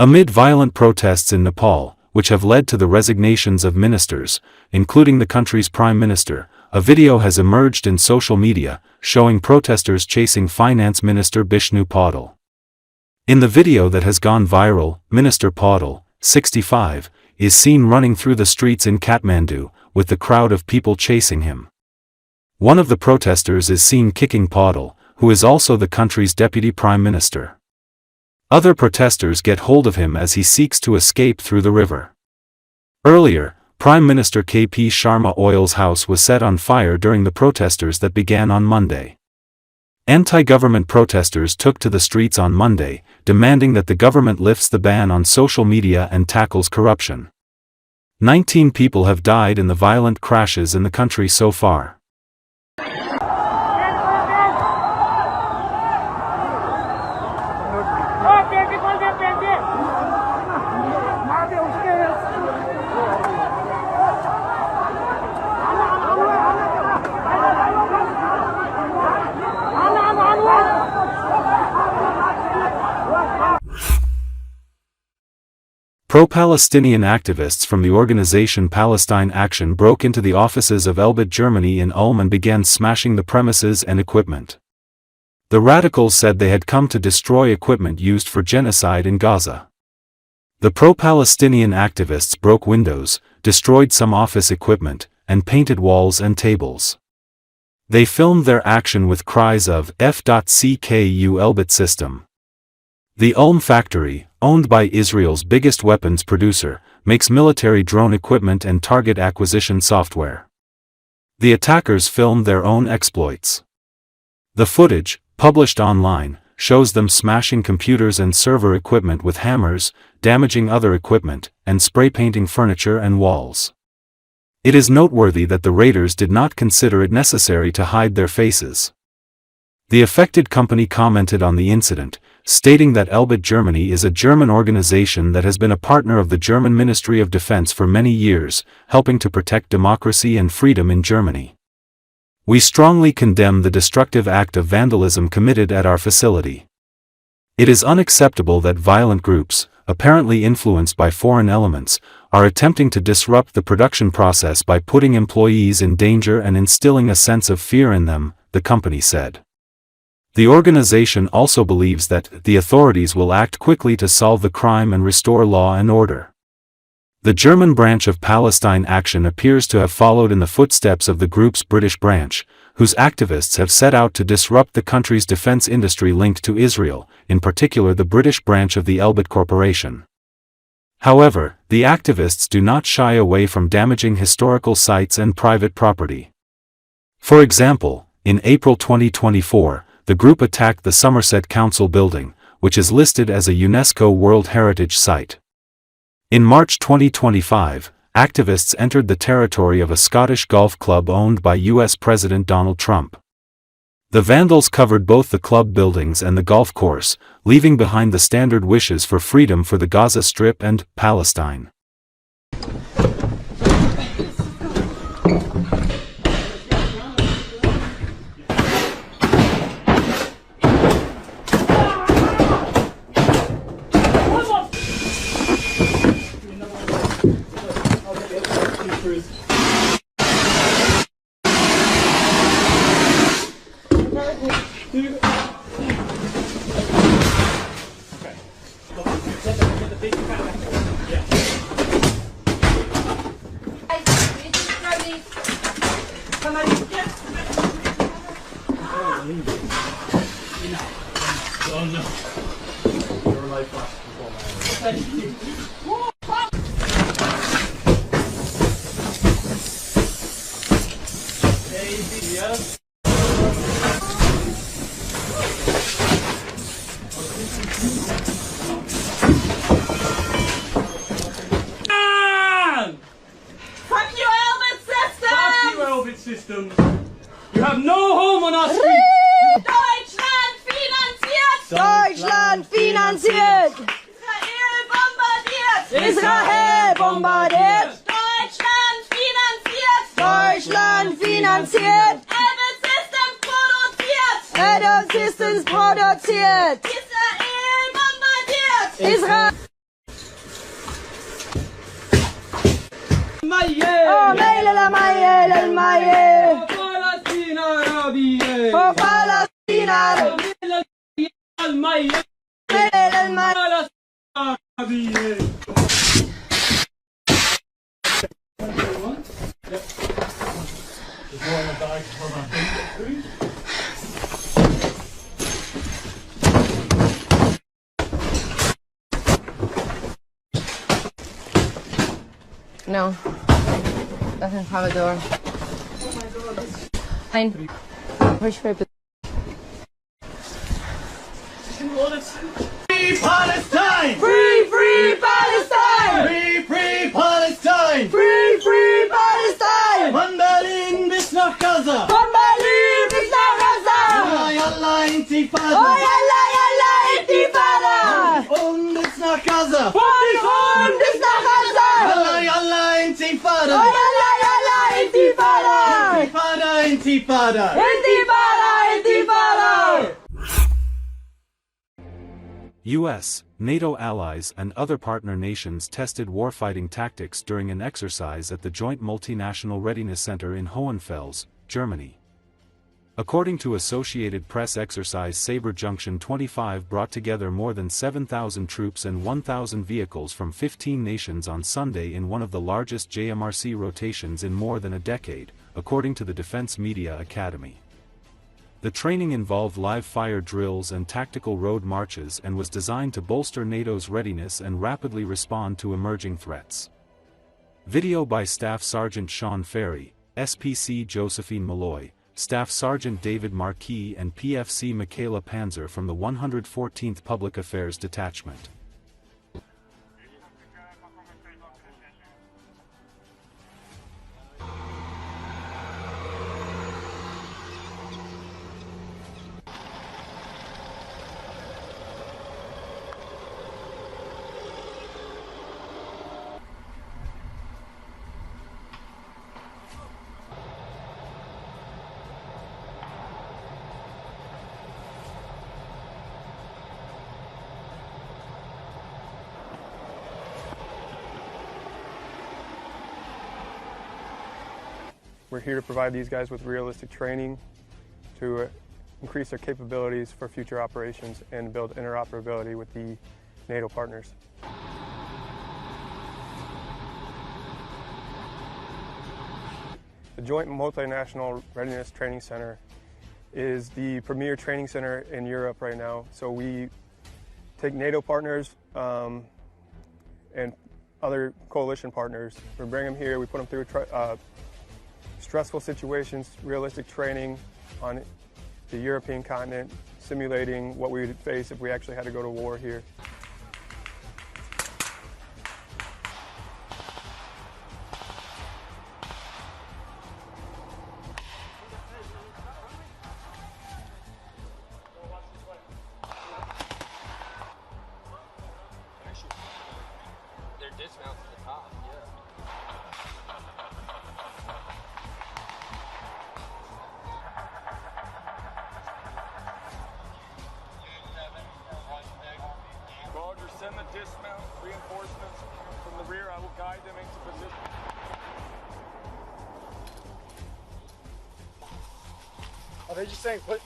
Amid violent protests in Nepal, which have led to the resignations of ministers, including the country's prime minister, a video has emerged in social media, showing protesters chasing Finance Minister Bishnu Paudel. In the video that has gone viral, Minister Paudel, 65, is seen running through the streets in Kathmandu, with the crowd of people chasing him. One of the protesters is seen kicking Paudel, who is also the country's deputy prime minister. Other protesters get hold of him as he seeks to escape through the river. Earlier, Prime Minister KP Sharma Oyal's house was set on fire during the protesters that began on Monday. Anti-government protesters took to the streets on Monday, demanding that the government lifts the ban on social media and tackles corruption. 19 people have died in the violent crashes in the country so far. Pro-Palestinian activists from the organization Palestine Action broke into the offices of Elbit Germany in Ulm and began smashing the premises and equipment. The radicals said they had come to destroy equipment used for genocide in Gaza. The pro-Palestinian activists broke windows, destroyed some office equipment, and painted walls and tables. They filmed their action with cries of F.CKU Elbit system. The Ulm factory, owned by Israel's biggest weapons producer, makes military drone equipment and target acquisition software. The attackers filmed their own exploits. The footage, published online, shows them smashing computers and server equipment with hammers, damaging other equipment, and spray painting furniture and walls. It is noteworthy that the raiders did not consider it necessary to hide their faces. The affected company commented on the incident, stating that Elbit Germany is a German organization that has been a partner of the German Ministry of Defense for many years, helping to protect democracy and freedom in Germany. We strongly condemn the destructive act of vandalism committed at our facility. It is unacceptable that violent groups, apparently influenced by foreign elements, are attempting to disrupt the production process by putting employees in danger and instilling a sense of fear in them, the company said. The organization also believes that the authorities will act quickly to solve the crime and restore law and order. The German branch of Palestine Action appears to have followed in the footsteps of the group's British branch, whose activists have set out to disrupt the country's defense industry linked to Israel, in particular the British branch of the Elbit Corporation. However, the activists do not shy away from damaging historical sites and private property. For example, in April 2024, the group attacked the Somerset Council building, which is listed as a UNESCO World Heritage Site. In March 2025, activists entered the territory of a Scottish golf club owned by US President Donald Trump. The vandals covered both the club buildings and the golf course, leaving behind the standard wishes for freedom for the Gaza Strip and Palestine. Systems. You have no home on our street. Deutschland finanziert! Deutschland finanziert! Israel bombardiert! Israel bombardiert! Deutschland finanziert! Deutschland finanziert! Elbit Systems produziert! Israel bombardiert! Israel ميل الميل الميل فلسطين عربية وفلسطين عربية الميل الميل عربية. No, doesn't have a door. Fine. Push for it. Free Palestine! Free, free Palestine! Free, free Palestine! Free, free Palestine! Von Berlin bis nach Gaza! Von Berlin bis nach Gaza! Ja, yalla Intifada! Oh, yalla, yalla, Intifada! Und bis nach Gaza! Und bis nach Gaza! Yalla, yalla Intifada! Oh, yalla, yalla, Intifada! Intifada, Intifada! Intifada, Intifada! US, NATO allies and other partner nations tested warfighting tactics during an exercise at the Joint Multinational Readiness Center in Hohenfels, Germany. According to Associated Press, exercise Sabre Junction 25 brought together more than 7,000 troops and 1,000 vehicles from 15 nations on Sunday in one of the largest JMRC rotations in more than a decade, according to the Defense Media Academy. The training involved live-fire drills and tactical road marches and was designed to bolster NATO's readiness and rapidly respond to emerging threats. Video by Staff Sergeant Sean Ferry, SPC Josephine Malloy, Staff Sergeant David Marquis and PFC Michaela Panzer from the 114th Public Affairs Detachment. We're here to provide these guys with realistic training to increase their capabilities for future operations and build interoperability with the NATO partners. The Joint Multinational Readiness Training Center is the premier training center in Europe right now. So we take NATO partners and other coalition partners. We bring them here, we put them through stressful situations, realistic training on the European continent, simulating what we would face if we actually had to go to war here. They're dismounted to the top, yeah. Roger, send the dismount reinforcements from the rear. I will guide them into position. Are they just saying put